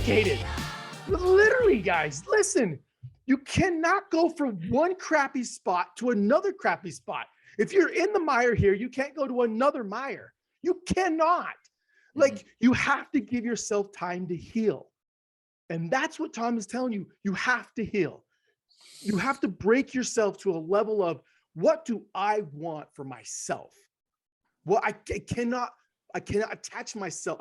communicated. Literally, guys, listen, you cannot go from one crappy spot to another crappy spot. If you're in the mire here, you can't go to another mire. You cannot. Like, you have to give yourself time to heal. And that's what Tom is telling you. You have to heal. You have to break yourself to a level of, what do I want for myself? Well, I cannot attach myself.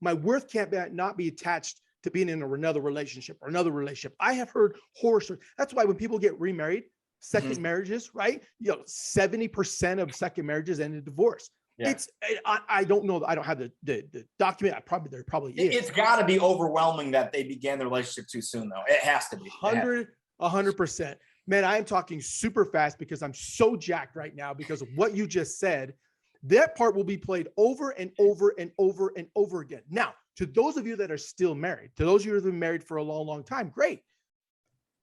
My worth can't not be attached to being in another relationship or another relationship. I have heard horror stories. That's why when people get remarried, second marriages, right? 70% of second marriages end in divorce. Yeah. I don't know. I don't have the document. There probably is. It's got to be overwhelming that they began the relationship too soon, though. It has to be. 100%. Man, I am talking super fast because I'm so jacked right now because of what you just said. That part will be played over and over and over and over again. Now, to those of you that are still married, to those of you that have been married for a long, long time, great.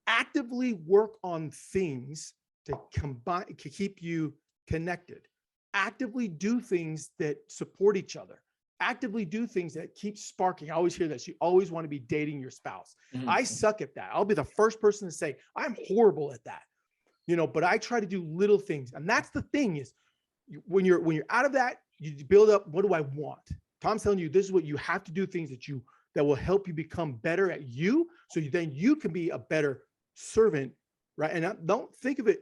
Actively work on things to keep you connected. Actively do things that support each other. Actively do things that keep sparking. I always hear this. You always want to be dating your spouse. I suck at that. I'll be the first person to say, I'm horrible at that. But I try to do little things. And that's the thing is, when you're out of that, you build up, what do I want? Tom's telling you, this is what you have to do, things that will help you become better at you. So then you can be a better servant, right? And don't think of it,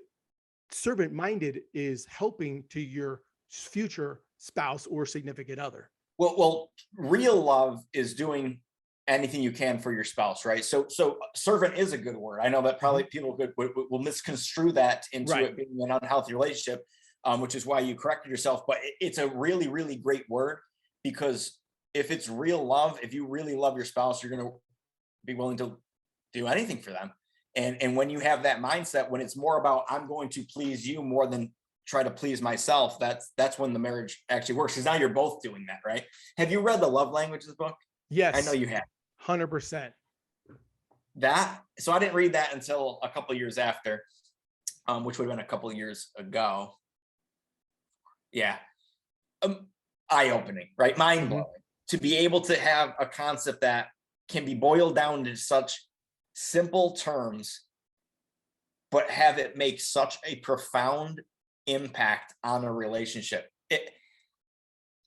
servant minded is helping to your future spouse or significant other. Well, real love is doing anything you can for your spouse, right? So servant is a good word. I know that probably people will misconstrue that into it being an unhealthy relationship. Which is why you corrected yourself, but it's a really, really great word, because if it's real love, if you really love your spouse, you're going to be willing to do anything for them. And when you have that mindset, when it's more about, I'm going to please you more than try to please myself, that's when the marriage actually works. Because now you're both doing that, right? Have you read the Love Languages book? Yes. I know you have. 100%. So I didn't read that until a couple of years after, which would have been a couple of years ago. Yeah. Eye-opening, right? Mind-blowing. To be able to have a concept that can be boiled down to such simple terms, but have it make such a profound impact on a relationship.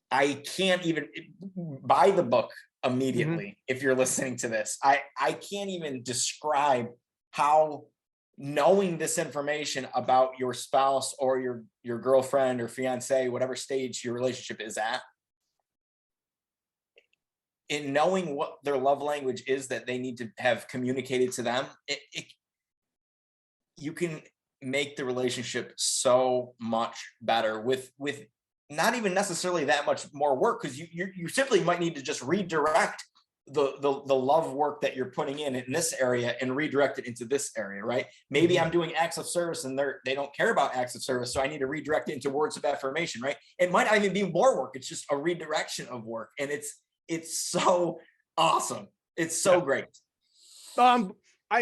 I can't even buy the book immediately. If you're listening to this, I can't even describe how knowing this information about your spouse or your girlfriend or fiance, whatever stage your relationship is at, in knowing what their love language is that they need to have communicated to them, you can make the relationship so much better with not even necessarily that much more work, because you simply might need to just redirect the love work that you're putting in this area and redirect it into this area, right? Maybe I'm doing acts of service and they don't care about acts of service, so I need to redirect it into words of affirmation, right? It might not even be more work. It's just a redirection of work. And it's so awesome. It's so great. I'm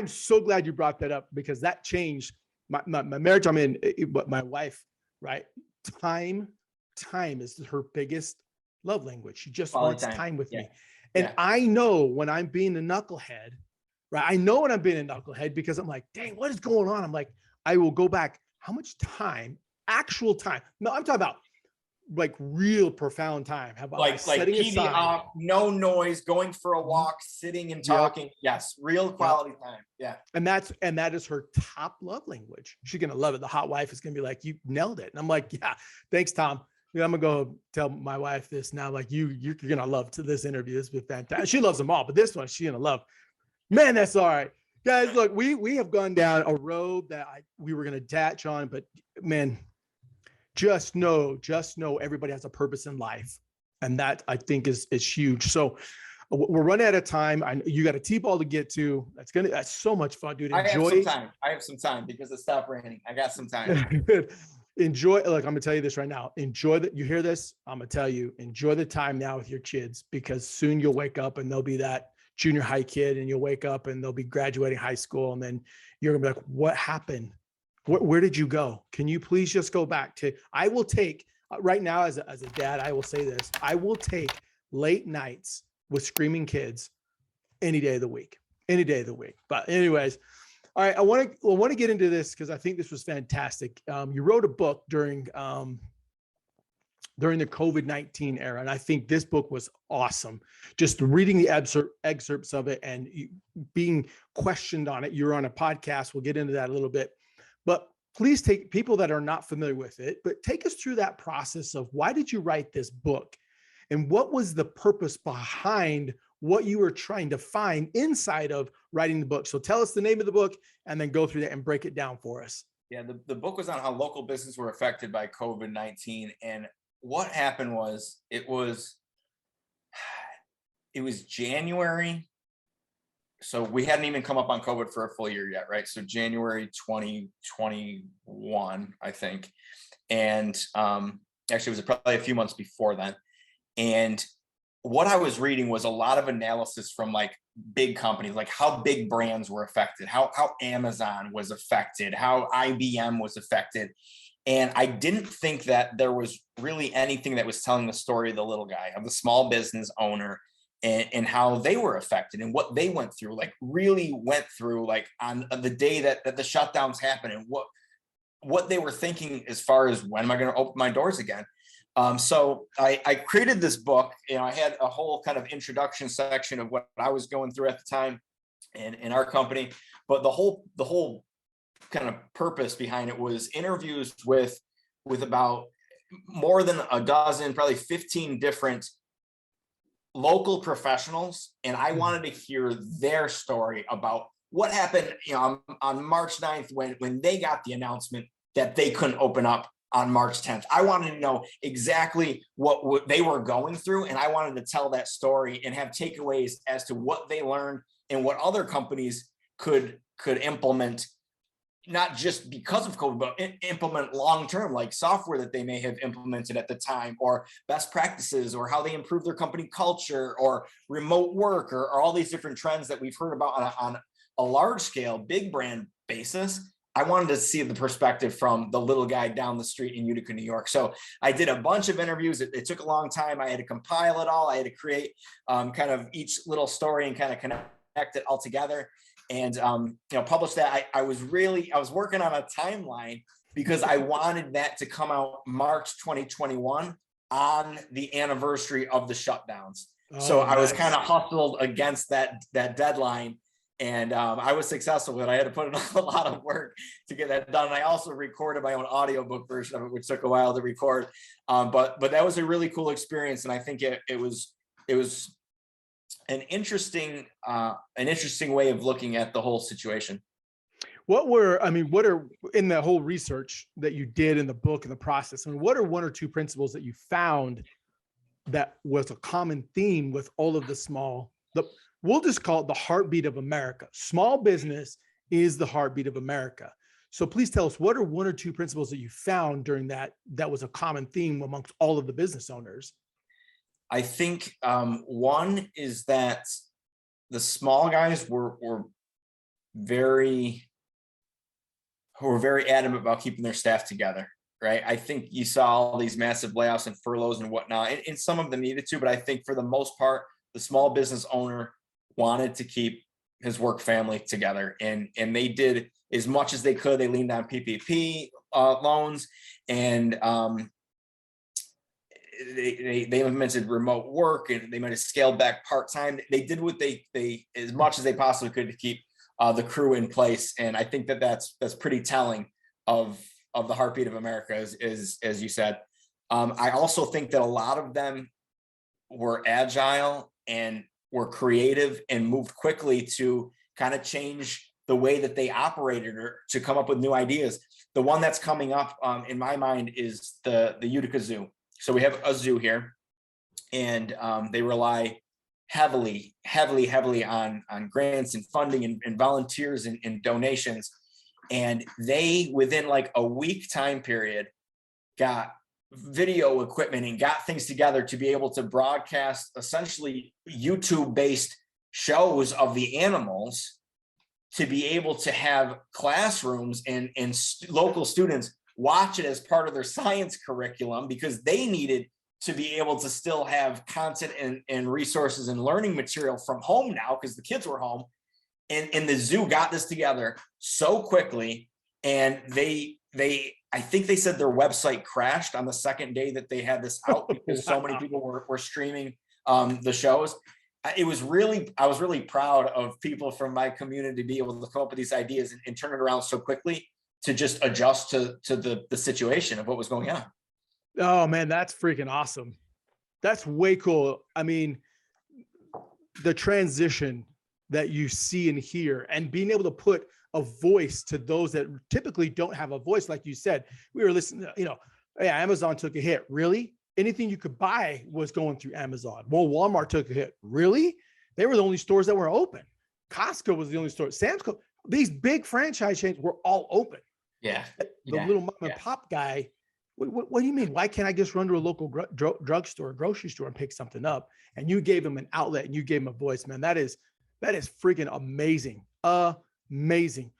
so glad you brought that up, because that changed my marriage. I'm in, but my wife, right? Time is her biggest love language. She just wants time with me. And I know when I'm being a knucklehead, right? I know when I'm being a knucklehead, because I'm like, dang, what is going on? I'm like, I will go back. How much time, actual time? No, I'm talking about like real profound time. How about like TV off, no noise, going for a walk, sitting and talking. Yes. Real quality time. Yeah. And that is her top love language. She's going to love it. The hot wife is going to be like, you nailed it. And I'm like, yeah, thanks, Tom. I'm gonna go tell my wife this now. Like you're gonna love to this interview. This will be fantastic. She loves them all, but this one she's gonna love. Man, that's all right, guys. Look, we have gone down a road that we were gonna attach on, but man, just know everybody has a purpose in life, and that I think is huge. So we're running out of time. You got a T-ball to get to. That's so much fun, dude. Enjoy. I have some time because it stopped raining. I got some time. Enjoy. Look, I'm gonna tell you this right now. Enjoy that. You hear this? I'm gonna tell you. Enjoy the time now with your kids, because soon you'll wake up and they'll be that junior high kid, and you'll wake up and they'll be graduating high school, and then you're gonna be like, "What happened? Where did you go? Can you please just go back to?" I will take right now as a dad. I will say this. I will take late nights with screaming kids any day of the week, any day of the week. But anyways, all right, I want to get into this because I think this was fantastic. You wrote a book during the COVID-19 era, and I think this book was awesome. Just reading the excerpts of it and being questioned on it. You're on a podcast. We'll get into that a little bit, but please take people that are not familiar with it, but take us through that process of why did you write this book and what was the purpose behind what you were trying to find inside of writing the book. So tell us the name of the book and then go through that and break it down for us. Yeah, the book was on how local businesses were affected by COVID-19. And what happened was it was January. So we hadn't even come up on COVID for a full year yet, right? So January 2021, I think. And actually it was probably a few months before then. And what I was reading was a lot of analysis from like big companies, like how big brands were affected, how Amazon was affected, how IBM was affected. And I didn't think that there was really anything that was telling the story of the little guy, of the small business owner, and how they were affected and what they went through, like really went through, like on the day that the shutdowns happened, and what they were thinking as far as when am I going to open my doors again. So I created this book. I had a whole kind of introduction section of what I was going through at the time in our company, but the whole kind of purpose behind it was interviews with about more than a dozen, probably 15 different local professionals. And I wanted to hear their story about what happened, on March 9th, when they got the announcement that they couldn't open up on March 10th. I wanted to know exactly what they were going through. And I wanted to tell that story and have takeaways as to what they learned and what other companies could implement, not just because of COVID, but implement long-term, like software that they may have implemented at the time, or best practices, or how they improve their company culture, or remote work, or all these different trends that we've heard about on a large scale, big brand basis. I wanted to see the perspective from the little guy down the street in Utica, New York. So I did a bunch of interviews. It took a long time. I had to compile it all. I had to create kind of each little story and kind of connect it all together. And publish that. I was working on a timeline because I wanted that to come out March 2021 on the anniversary of the shutdowns. So I was kind of hustled against that deadline, and I was successful, but I had to put in a lot of work to get that done. And I also recorded my own audiobook version of it, which took a while to record. But that was a really cool experience, and I think it was an interesting way of looking at the whole situation. What are in the whole research that you did in the book and the process? What are one or two principles that you found that was a common theme with all of we'll just call it the heartbeat of America. Small business is the heartbeat of America. So please tell us, what are one or two principles that you found during that was a common theme amongst all of the business owners? I think one is that the small guys were very adamant about keeping their staff together, right? I think you saw all these massive layoffs and furloughs and whatnot, and some of them needed to, but I think for the most part, the small business owner wanted to keep his work family together, and they did as much as they could. They leaned on PPP loans, and they implemented remote work, and they might have scaled back part-time. They did what they as much as they possibly could to keep the crew in place. And I think that's pretty telling of the heartbeat of America, as you said. I also think that a lot of them were agile and were creative and moved quickly to kind of change the way that they operated, or to come up with new ideas. The one that's coming up in my mind is the Utica Zoo. So we have a zoo here, and they rely heavily on grants and funding and volunteers and donations. And they, within like a week time period, got video equipment and got things together to be able to broadcast essentially YouTube-based shows of the animals, to be able to have classrooms and local students watch it as part of their science curriculum, because they needed to be able to still have content and resources and learning material from home now, because the kids were home, and the zoo got this together so quickly. And I think they said their website crashed on the second day that they had this out, because so many people were streaming the shows. I was really proud of people from my community to be able to come up with these ideas and turn it around so quickly to just adjust to the situation of what was going on. Oh man, that's freaking awesome. That's way cool. I mean, the transition that you see and hear, and being able to put a voice to those that typically don't have a voice. Like you said, we were listening, yeah, Amazon took a hit. Really? Anything you could buy was going through Amazon. Well, Walmart took a hit. Really? They were the only stores that were open. Costco was the only store. Sam's Club, these big franchise chains were all open. Yeah. The little mom and pop guy, what do you mean? Why can't I just run to a local drugstore, grocery store, and pick something up? And you gave him an outlet and you gave him a voice, man. That is freaking amazing. Amazing.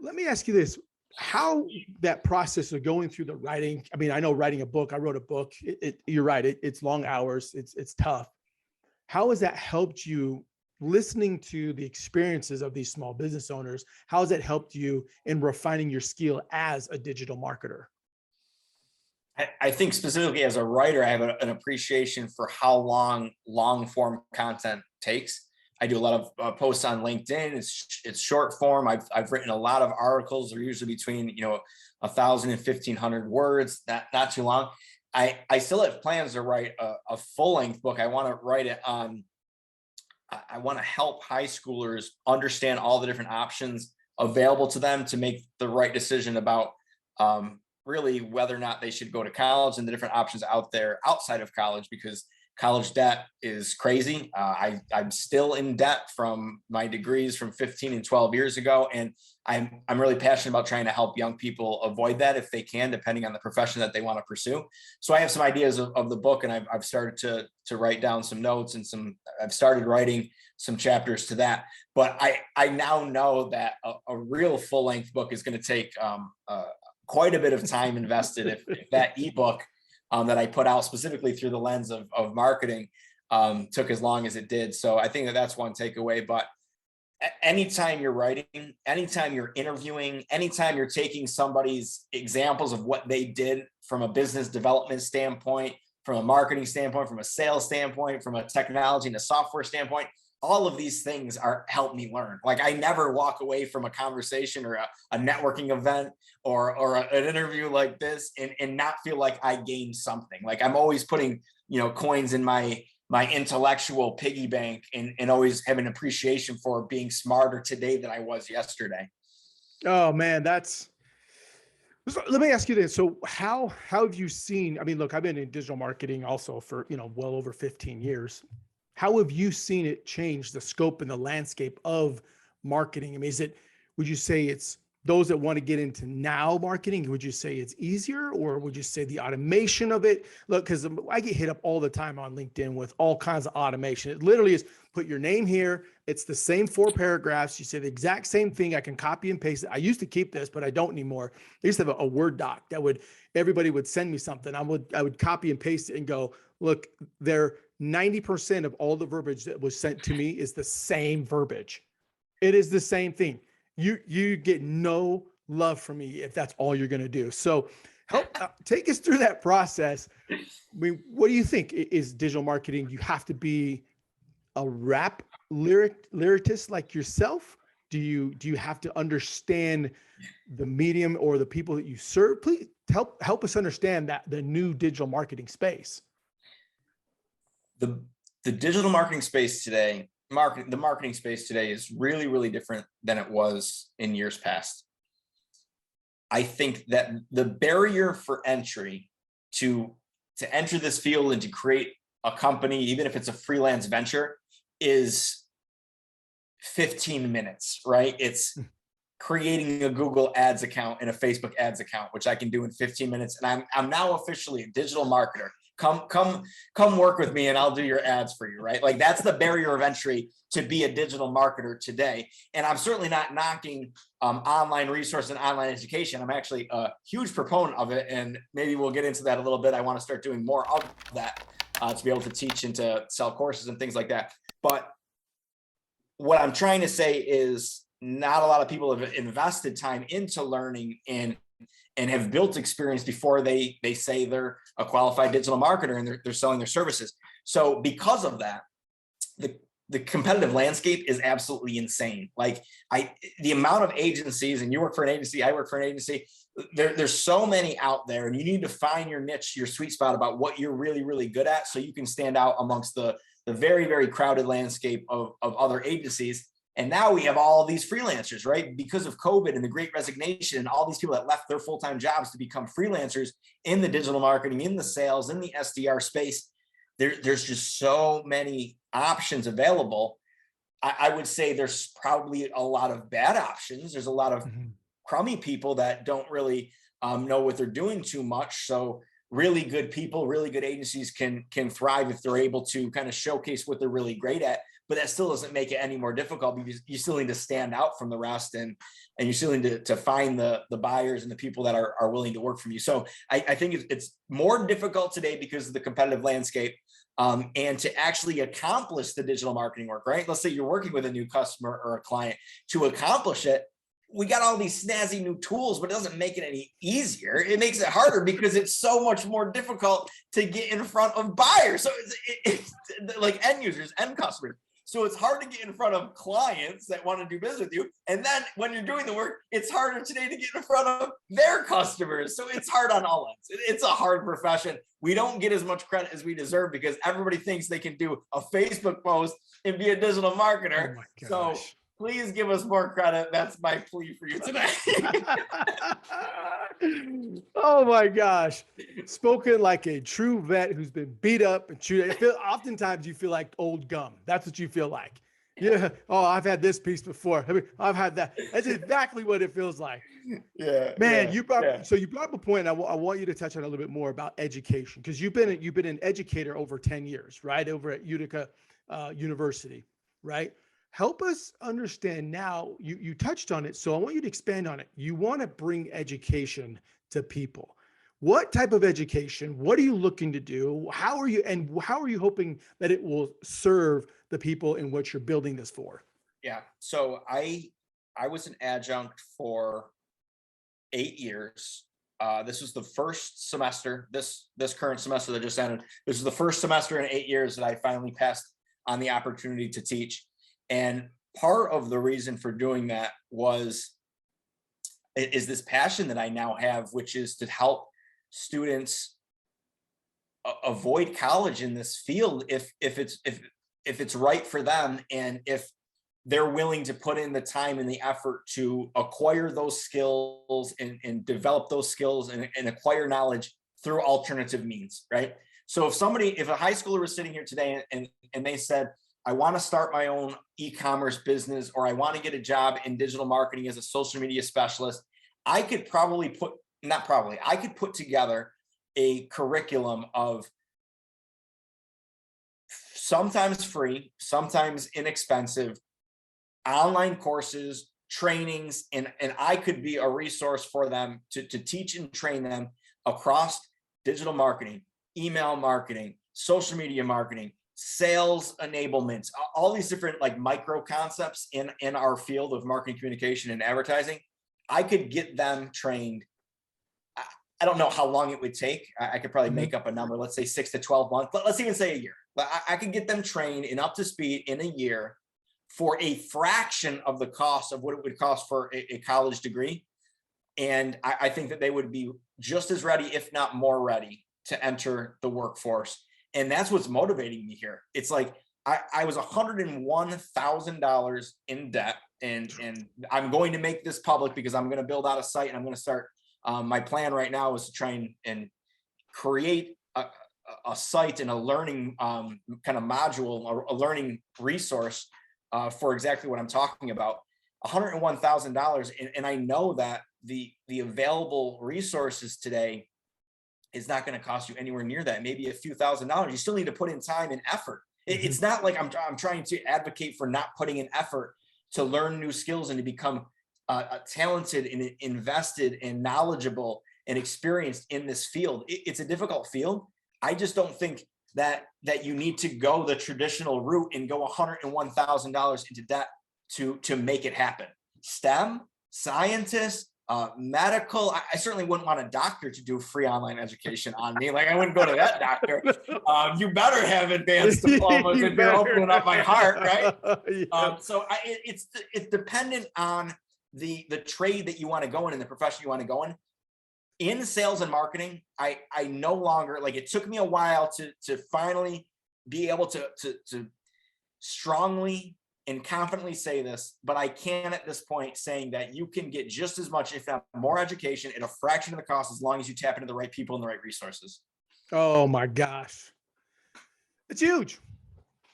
Let me ask you this. How that process of going through the writing, I mean, I know writing a book, I wrote a book. You're right. It's long hours. It's tough. How has that helped you listening to the experiences of these small business owners? How has that helped you in refining your skill as a digital marketer? I think specifically as a writer, I have an appreciation for how long form content takes. I do a lot of posts on LinkedIn. It's short form. I've written a lot of articles. They're usually between 1,000 and 1,500 words. Not too long. I still have plans to write a full length book. I want to write it on. I want to help high schoolers understand all the different options available to them to make the right decision about really whether or not they should go to college and the different options out there outside of college, because college debt is crazy. I'm still in debt from my degrees from 15 and 12 years ago. And I'm really passionate about trying to help young people avoid that if they can, depending on the profession that they want to pursue. So I have some ideas of the book, and I've started to write down some notes and I've started writing some chapters to that. But I now know that a real full length book is going to take quite a bit of time invested if that ebook that I put out specifically through the lens of marketing took as long as it did. So I think that's one takeaway. But anytime you're writing, anytime you're interviewing, anytime you're taking somebody's examples of what they did from a business development standpoint, from a marketing standpoint, from a sales standpoint, from a technology and a software standpoint, all of these things help me learn. Like, I never walk away from a conversation or a networking event or an interview like this and not feel like I gained something. Like, I'm always putting, coins in my intellectual piggy bank and always have an appreciation for being smarter today than I was yesterday. Oh man, let me ask you this. So how have you seen, I mean, look, I've been in digital marketing also for, well over 15 years. How have you seen it change the scope and the landscape of marketing? I mean, would you say it's those that want to get into now marketing? Would you say it's easier, or would you say the automation of it? Look, because I get hit up all the time on LinkedIn with all kinds of automation. It literally is put your name here. It's the same 4 paragraphs. You say the exact same thing. I can copy and paste it. I used to keep this, but I don't anymore. I used to have a Word doc that everybody would send me something. I would copy and paste it and go, look, 90% of all the verbiage that was sent to me is the same verbiage. It is the same thing. You get no love from me if that's all you're going to do. So take us through that process. I mean, what do you think is digital marketing? You have to be a rap lyricist like yourself? Do you have to understand the medium or the people that you serve? Please help us understand that the new digital marketing space. The digital marketing space today, the marketing space today is really, really different than it was in years past. I think that the barrier for entry to enter this field and to create a company, even if it's a freelance venture, is 15 minutes, right? It's creating a Google Ads account and a Facebook Ads account, which I can do in 15 minutes. And I'm now officially a digital marketer. come work with me and I'll do your ads for you, right? Like that's the barrier of entry to be a digital marketer today. And I'm certainly not knocking online resource and online education. I'm actually a huge proponent of it. And maybe we'll get into that a little bit. I want to start doing more of that to be able to teach and to sell courses and things like that. But what I'm trying to say is not a lot of people have invested time into learning and have built experience before they say they're a qualified digital marketer and they're selling their services. So because of that, the competitive landscape is absolutely insane. Like the amount of agencies, and you work for an agency, I work for an agency, there's so many out there, and you need to find your niche, your sweet spot about what you're really, really good at so you can stand out amongst the very, very crowded landscape of other agencies. And now we have all these freelancers, right? Because of COVID and the Great Resignation and all these people that left their full-time jobs to become freelancers in the digital marketing, in the sales, in the SDR space, there's just so many options available. I would say there's probably a lot of bad options. There's a lot of crummy people that don't really know what they're doing too much. So really good people, really good agencies can thrive if they're able to kind of showcase what they're really great at. But that still doesn't make it any more difficult because you still need to stand out from the rest, and you still need to find the buyers and the people that are willing to work from you. So I think it's more difficult today because of the competitive landscape, and to actually accomplish the digital marketing work, right? Let's say you're working with a new customer or a client. To accomplish it, we got all these snazzy new tools, but it doesn't make it any easier. It makes it harder because it's so much more difficult to get in front of buyers. So it's like end users, end customers. So it's hard to get in front of clients that want to do business with you. And then when you're doing the work, it's harder today to get in front of their customers. So it's hard on all ends. It's a hard profession. We don't get as much credit as we deserve because everybody thinks they can do a Facebook post and be a digital marketer. Oh my gosh. So please give us more credit. That's my plea for you today. Oh my gosh. Spoken like a true vet who's been beat up and chewed. Oftentimes you feel like old gum. That's what you feel like. Yeah. Oh, I've had this piece before. I've had that. That's exactly what it feels like. Yeah. Man, you brought up a point. I want you to touch on a little bit more about education, because you've been an educator over 10 years, right? Over at Utica University, right? Help us understand now, you touched on it, so I want you to expand on it. You want to bring education to people. What type of education? What are you looking to do? How are you hoping that it will serve the people in what you're building this for? Yeah. So I was an adjunct for 8 years. This was the first semester, this current semester that just ended. This is the first semester in 8 years that I finally passed on the opportunity to teach. And part of the reason for doing that is this passion that I now have, which is to help students avoid college in this field if it's right for them, and if they're willing to put in the time and the effort to acquire those skills and develop those skills and acquire knowledge through alternative means, right? So if a high schooler was sitting here today and they said, I want to start my own e-commerce business, or I want to get a job in digital marketing as a social media specialist, I could put together a curriculum of sometimes free, sometimes inexpensive online courses, trainings, and I could be a resource for them to teach and train them across digital marketing, email marketing, social media marketing, sales enablement, all these different like micro concepts in our field of marketing, communication, and advertising. I could get them trained. I don't know how long it would take. I could probably make up a number. Let's say 6 to 12 months. Let's even say a year. But I could get them trained and up to speed in a year for a fraction of the cost of what it would cost for a college degree. And I think that they would be just as ready, if not more ready, to enter the workforce. And that's what's motivating me here. It's like I was $101,000 in debt, and I'm going to make this public because I'm going to build out a site, and I'm going to start. My plan right now is to try and create a site and a learning kind of module, or a learning resource for exactly what I'm talking about. $101,000, and I know that the available resources today is not going to cost you anywhere near that. Maybe a few $1,000s. You still need to put in time and effort. It's not like I'm trying to advocate for not putting in effort to learn new skills and to become talented and invested and knowledgeable and experienced in this field. It's a difficult field. I just don't think that you need to go the traditional route and go $101,000 into debt to make it happen. STEM, scientists, medical. I certainly wouldn't want a doctor to do free online education on me. Like, I wouldn't go to that doctor. You better have advanced diplomas if you're opening up my heart, right? Yeah. So it's dependent on the trade that you want to go in and the profession you want to go in. In sales and marketing, I no longer, like, it took me a while to finally be able to strongly and confidently say this, but I can at this point saying that you can get just as much, if not more, education at a fraction of the cost as long as you tap into the right people and the right resources. Oh my gosh. It's huge.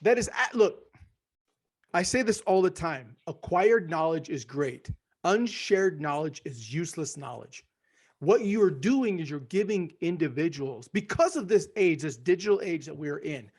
That is, look, I say this all the time. Acquired knowledge is great. Unshared knowledge is useless knowledge. What you're doing is you're giving individuals, because of this age, this digital age that we're in,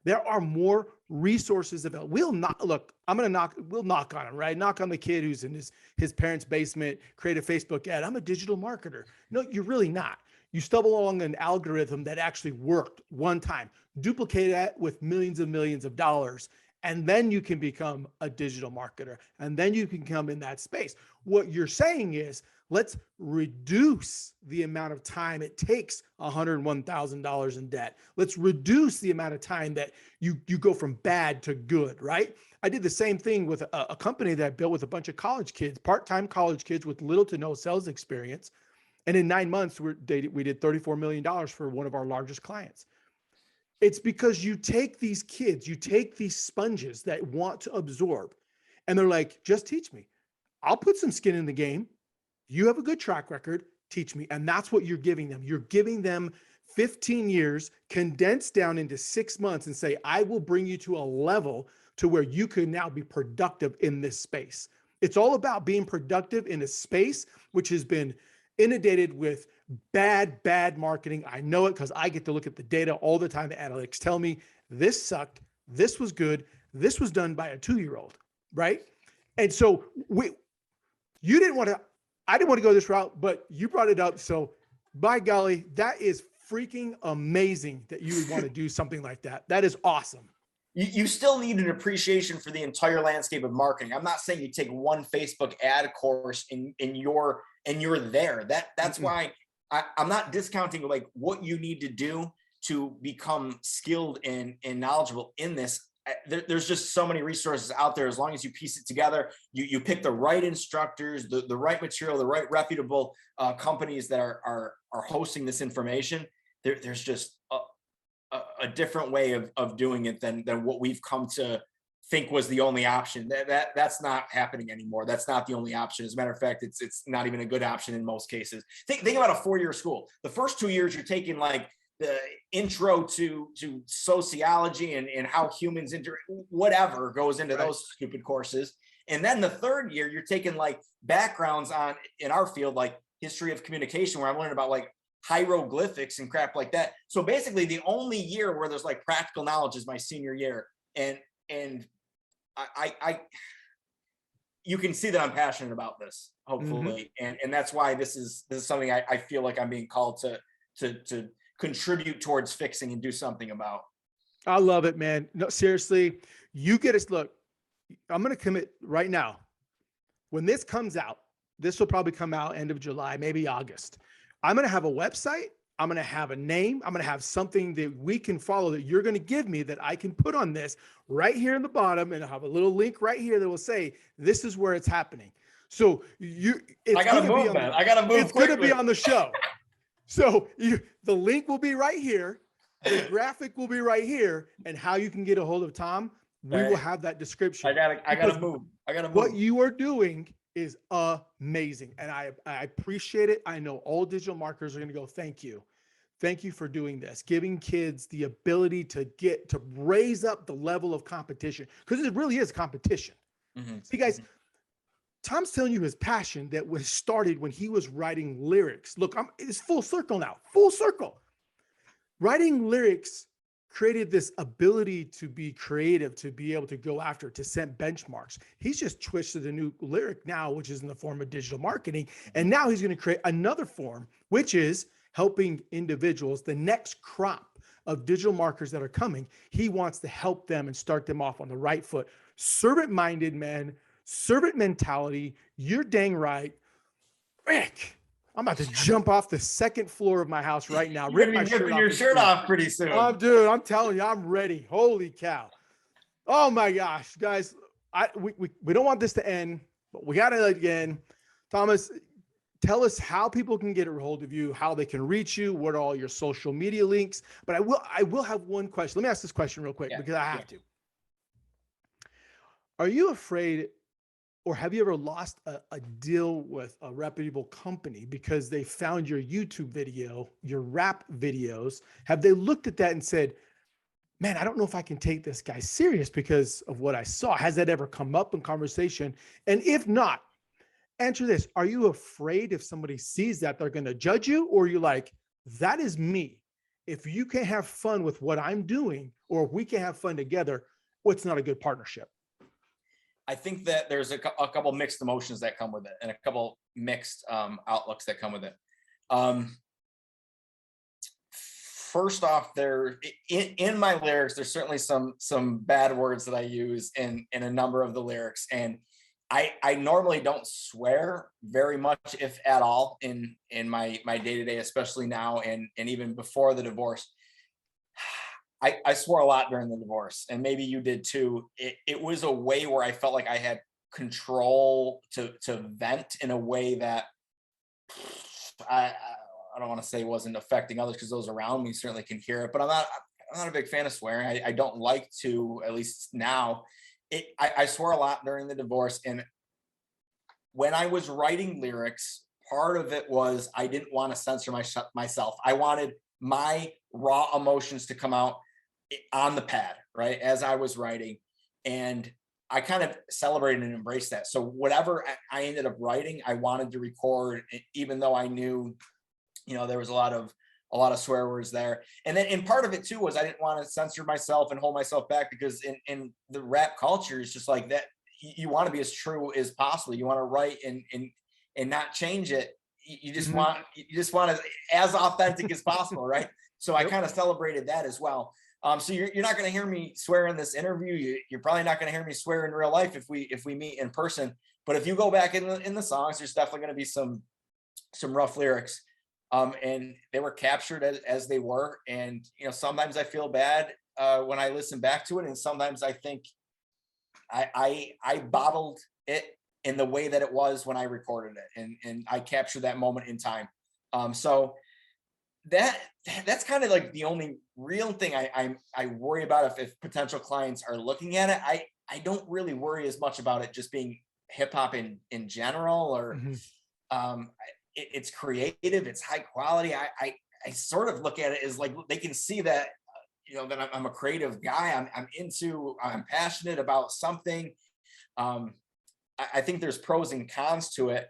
there are more resources available. We'll knock on him, right? Knock on the kid who's in his parents' basement, create a Facebook ad. I'm a digital marketer. No, you're really not. You stumble along an algorithm that actually worked one time, duplicate that with millions and millions of dollars, and then you can become a digital marketer, and then you can come in that space. What you're saying is, let's reduce the amount of time it takes $101,000 in debt. Let's reduce the amount of time that you go from bad to good, right? I did the same thing with a company that I built with a bunch of college kids, part-time college kids with little to no sales experience. And in 9 months, we did $34 million for one of our largest clients. It's because you take these kids, you take these sponges that want to absorb, and they're like, just teach me. I'll put some skin in the game. You have a good track record, teach me. And that's what you're giving them. You're giving them 15 years condensed down into 6 months and say, I will bring you to a level to where you can now be productive in this space. It's all about being productive in a space which has been inundated with bad marketing. I know it because I get to look at the data all the time. The analytics tell me this sucked, this was good, this was done by a 2-year-old, right? And so I didn't want to go this route, but you brought it up. So by golly, that is freaking amazing that you would want to do something like that. That is awesome. You still need an appreciation for the entire landscape of marketing. I'm not saying you take one Facebook ad course and you're there. That's why I'm not discounting like what you need to do to become skilled and knowledgeable in this. There's just so many resources out there. As long as you piece it together, you pick the right instructors, the right material, the right reputable companies that are hosting this information. There's just a different way of doing it than what we've come to think was the only option. That's not happening anymore. That's not the only option. As a matter of fact, it's not even a good option in most cases. Think about a 4-year school. The first 2 years you're taking like the intro to sociology and how humans whatever goes into those stupid courses. And then the 3rd year, you're taking like backgrounds on, in our field, like history of communication, where I'm learning about like hieroglyphics and crap like that. So basically the only year where there's like practical knowledge is my senior year. And I you can see that I'm passionate about this, hopefully. And that's why this is something I feel like I'm being called to contribute towards fixing and do something about. I love it, man. No, seriously, you get us. Look, I'm going to commit right now. When this comes out, this will probably come out end of July, maybe August. I'm going to have a website. I'm going to have a name. I'm going to have something that we can follow that you're going to give me that I can put on this right here in the bottom, and I'll have a little link right here that will say, this is where it's happening. So I got to move, man. I got to move. It's going to be on the show. So the link will be right here. The graphic will be right here. And how you can get a hold of Tom, we will have that description. I gotta move. What you are doing is amazing. And I appreciate it. I know all digital marketers are going to go, thank you. Thank you for doing this, giving kids the ability to raise up the level of competition, because it really is competition. See, guys, Tom's telling you his passion that was started when he was writing lyrics. Look, it's full circle now, full circle. Writing lyrics created this ability to be creative, to be able to go after, to set benchmarks. He's just twisted a new lyric now, which is in the form of digital marketing. And now he's going to create another form, which is helping individuals, the next crop of digital marketers that are coming. He wants to help them and start them off on the right foot. Servant-minded, man, servant mentality. You're dang right. Rick, I'm about to jump off the second floor of my house right now. You're gonna be ripping your shirt off pretty soon. Oh, dude, I'm telling you, I'm ready. Holy cow. Oh my gosh, guys. We don't want this to end, but we got to again. Thomas, tell us how people can get a hold of you, how they can reach you, what are all your social media links. But I will have one question. Let me ask this question real quick because I have to. Are you afraid, or have you ever lost a deal with a reputable company because they found your YouTube video, your rap videos? Have they looked at that and said, man, I don't know if I can take this guy serious because of what I saw? Has that ever come up in conversation? And if not, answer this. Are you afraid if somebody sees that they're going to judge you? Or are you like, that is me. If you can have fun with what I'm doing, or if we can have fun together, what's not a good partnership? I think that there's a couple mixed emotions that come with it, and a couple mixed outlooks that come with it. First off, there in my lyrics, there's certainly some bad words that I use in a number of the lyrics, and I normally don't swear very much, if at all, in my day-to-day, especially now and even before the divorce. I swore a lot during the divorce, and maybe you did too. It was a way where I felt like I had control to vent in a way that I don't want to say wasn't affecting others, because those around me certainly can hear it, but I'm not a big fan of swearing. I don't like to, at least now. I swore a lot during the divorce, and when I was writing lyrics, part of it was I didn't want to censor myself. I wanted my raw emotions to come out on the pad, right, as I was writing, and I kind of celebrated and embraced that. So whatever I ended up writing, I wanted to record, even though I knew, there was a lot of swear words there. And part of it too was I didn't want to censor myself and hold myself back, because in the rap culture, it's just like that. You want to be as true as possible. You want to write and not change it. You just want to as authentic as possible, right? So I kind of celebrated that as well. So you're not going to hear me swear in this interview. You're probably not going to hear me swear in real life if we meet in person. But if you go back in the songs, there's definitely going to be some rough lyrics, and they were captured as they were. And sometimes I feel bad when I listen back to it, and sometimes I think I bottled it in the way that it was when I recorded it, and I captured that moment in time. So that's kind of like the only real thing I worry about if potential clients are looking at it. I don't really worry as much about it just being hip hop in general, or it's creative, it's high quality. I sort of look at it as like they can see that that I'm a creative guy. I'm passionate about something. I think there's pros and cons to it.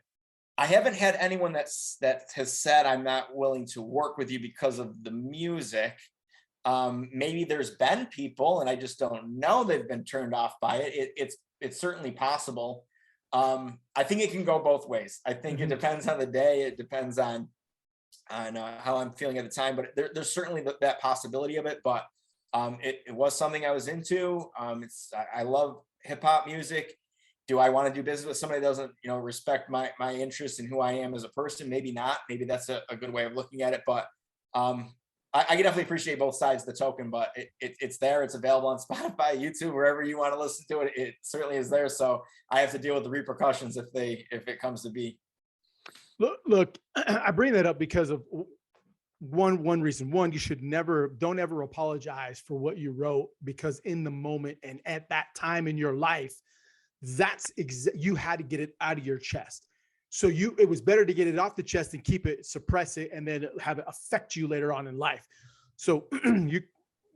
I haven't had anyone that has said I'm not willing to work with you because of the music. Maybe there's been people, and I just don't know, they've been turned off by it. It's certainly possible. I think it can go both ways. I think it depends on the day. It depends on how I'm feeling at the time. But there's certainly that possibility of it. But it was something I was into. I love hip hop music. Do I want to do business with somebody that doesn't, respect my interests and who I am as a person? Maybe not. Maybe that's a good way of looking at it. But I can definitely appreciate both sides of the token. But it's there. It's available on Spotify, YouTube, wherever you want to listen to it. It certainly is there. So I have to deal with the repercussions if it comes to be. Look, I bring that up because of one reason. One, you should don't ever apologize for what you wrote, because in the moment and at that time in your life, you had to get it out of your chest. So it was better to get it off the chest and suppress it, and then have it affect you later on in life. So you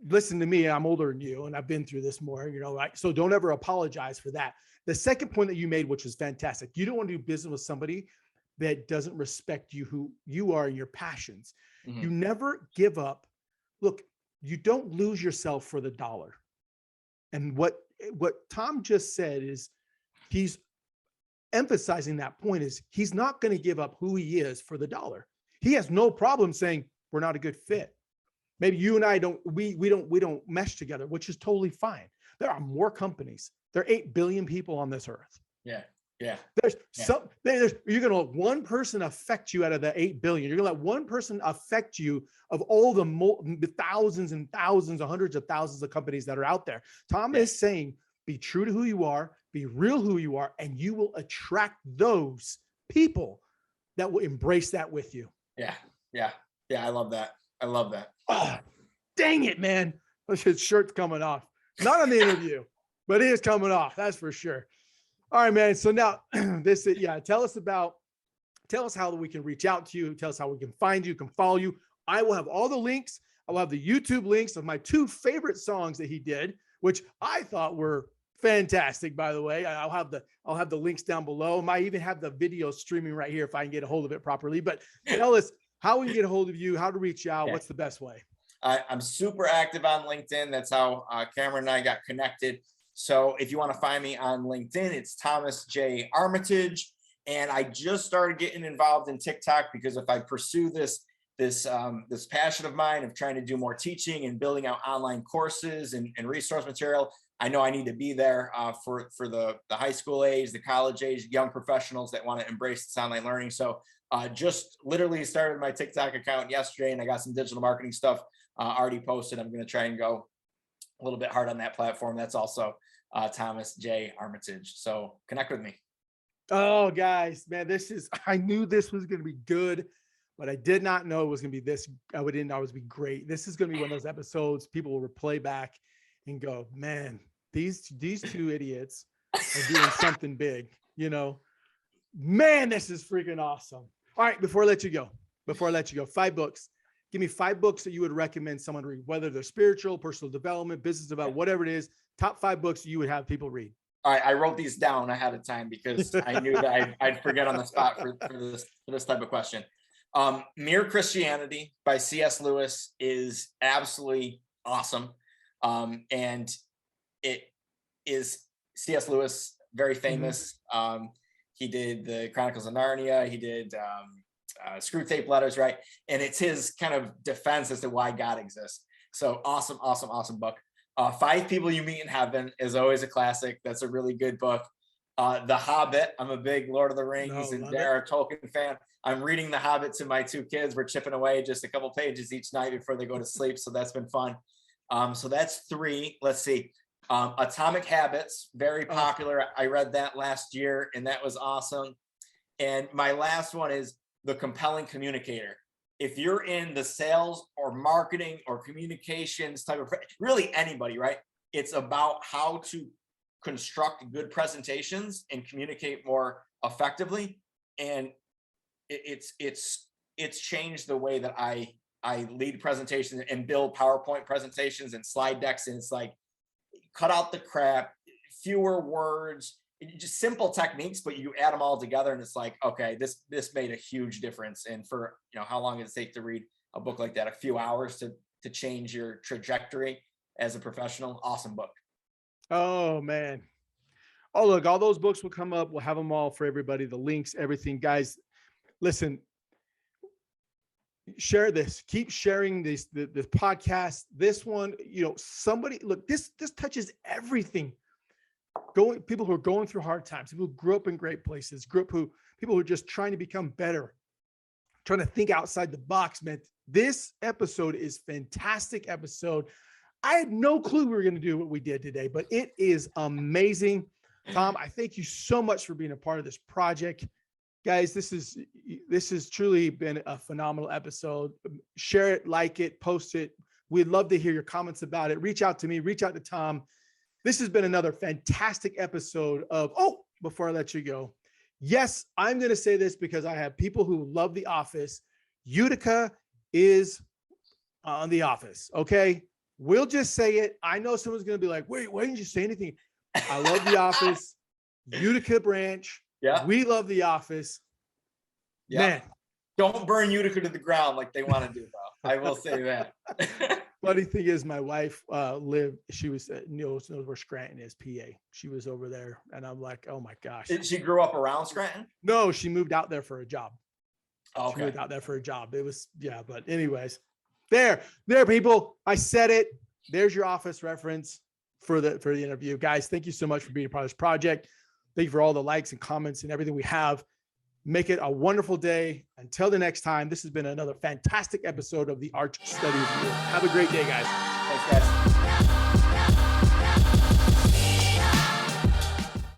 listen to me, I'm older than you, and I've been through this more, right? So don't ever apologize for that. The second point that you made, which was fantastic, you don't want to do business with somebody that doesn't respect you, who you are, and your passions. You never give up look, you don't lose yourself for the dollar. And what Tom just said is he's emphasizing that point is he's not going to give up who he is for the dollar. He has no problem saying we're not a good fit. Maybe you and I don't mesh together, which is totally fine. There are more companies. There are 8 billion people on this earth. Yeah. Yeah. You're going to let one person affect you out of the 8 billion. You're going to let one person affect you of all the thousands and thousands, or hundreds of thousands of companies that are out there. Tom is saying, be true to who you are, be real who you are, and you will attract those people that will embrace that with you. Yeah. Yeah. Yeah. I love that. I love that. Oh, dang it, man. His shirt's coming off. Not on the interview, but it is coming off. That's for sure. All right, man. So now tell us how we can reach out to you. Tell us how we can find you, can follow you. I will have all the links. I will have the YouTube links of my 2 favorite songs that he did, which I thought were fantastic, by the way. I'll have the links down below. I might even have the video streaming right here if I can get a hold of it properly. But tell us how we can get a hold of you, how to reach out. What's the best way? I'm super active on LinkedIn. That's how Cameron and I got connected. So if you want to find me on LinkedIn, it's Thomas J. Armitage. And I just started getting involved in TikTok because if I pursue this passion of mine of trying to do more teaching and building out online courses and resource material, I know I need to be there for the high school age, the college age, young professionals that want to embrace this online learning. So just literally started my TikTok account yesterday, and I got some digital marketing stuff already posted. I'm going to try and go a little bit hard on that platform. That's also Thomas J. Armitage. So connect with me. Oh, guys, man, I knew this was going to be good, but I did not know it was going to be this. I didn't know it was going to be great. This is going to be one of those episodes people will replay back and go, man, these 2 idiots are doing something big, man, this is freaking awesome. All right. Before I let you go, 5 books. Give me 5 books that you would recommend someone read, whether they're spiritual, personal development, business development, whatever it is. Top 5 books you would have people read. All right, I wrote these down ahead of time because I knew that I'd forget on the spot for this type of question. Mere Christianity by C.S. Lewis is absolutely awesome. And it is C.S. Lewis, very famous. He did the Chronicles of Narnia. He did Screw Tape Letters, right? And it's his kind of defense as to why God exists. So awesome, awesome, awesome book. 5 People You Meet in Heaven is always a classic. That's a really good book. The Hobbit. I'm a big Lord of the Rings and J.R.R. Tolkien fan. I'm reading The Hobbit to my 2 kids. We're chipping away just a couple pages each night before they go to sleep. So that's been fun. So that's 3. Let's see. Atomic Habits, very popular. I read that last year and that was awesome. And my last one is The Compelling Communicator. If you're in the sales or marketing or communications type of, really anybody, right? It's about how to construct good presentations and communicate more effectively. And it's changed the way that I lead presentations and build PowerPoint presentations and slide decks. And it's like, cut out the crap, fewer words, just simple techniques, but you add them all together and it's like, okay, this made a huge difference. And for, how long does it take to read a book like that? A few hours to change your trajectory as a professional. Awesome book. Oh, man. Oh, look, all those books will come up. We'll have them all for everybody, the links, everything. Guys, listen, share this, keep sharing this podcast, this one, somebody, look, this touches everything. People who are going through hard times, people who grew up in great places, people who are just trying to become better, trying to think outside the box, man. This episode is fantastic episode. I had no clue we were going to do what we did today, but it is amazing. Tom, I thank you so much for being a part of this project. Guys, this has truly been a phenomenal episode. Share it, like it, post it. We'd love to hear your comments about it. Reach out to me, reach out to Tom. This has been another fantastic episode of, before I let you go. Yes, I'm going to say this because I have people who love The Office. Utica is on The Office. Okay. We'll just say it. I know someone's going to be like, wait, why didn't you say anything? I love The Office. Utica branch. Yeah. We love The Office. Yeah. Man. Don't burn Utica to the ground like they want to do, though. I will say that. Funny thing is, my wife she was knows where Scranton is, PA. She was over there, and I'm like, oh my gosh. She grew up around Scranton? No, she moved out there for a job. Okay. She moved out there for a job. It was, yeah, but anyways, there, people. I said it. There's your office reference for the interview. Guys, thank you so much for being a part of this project. Thank you for all the likes and comments and everything we have. Make it a wonderful day. Until the next time, this has been another fantastic episode of the Art Study of You. Have a great day, guys. Thanks, guys.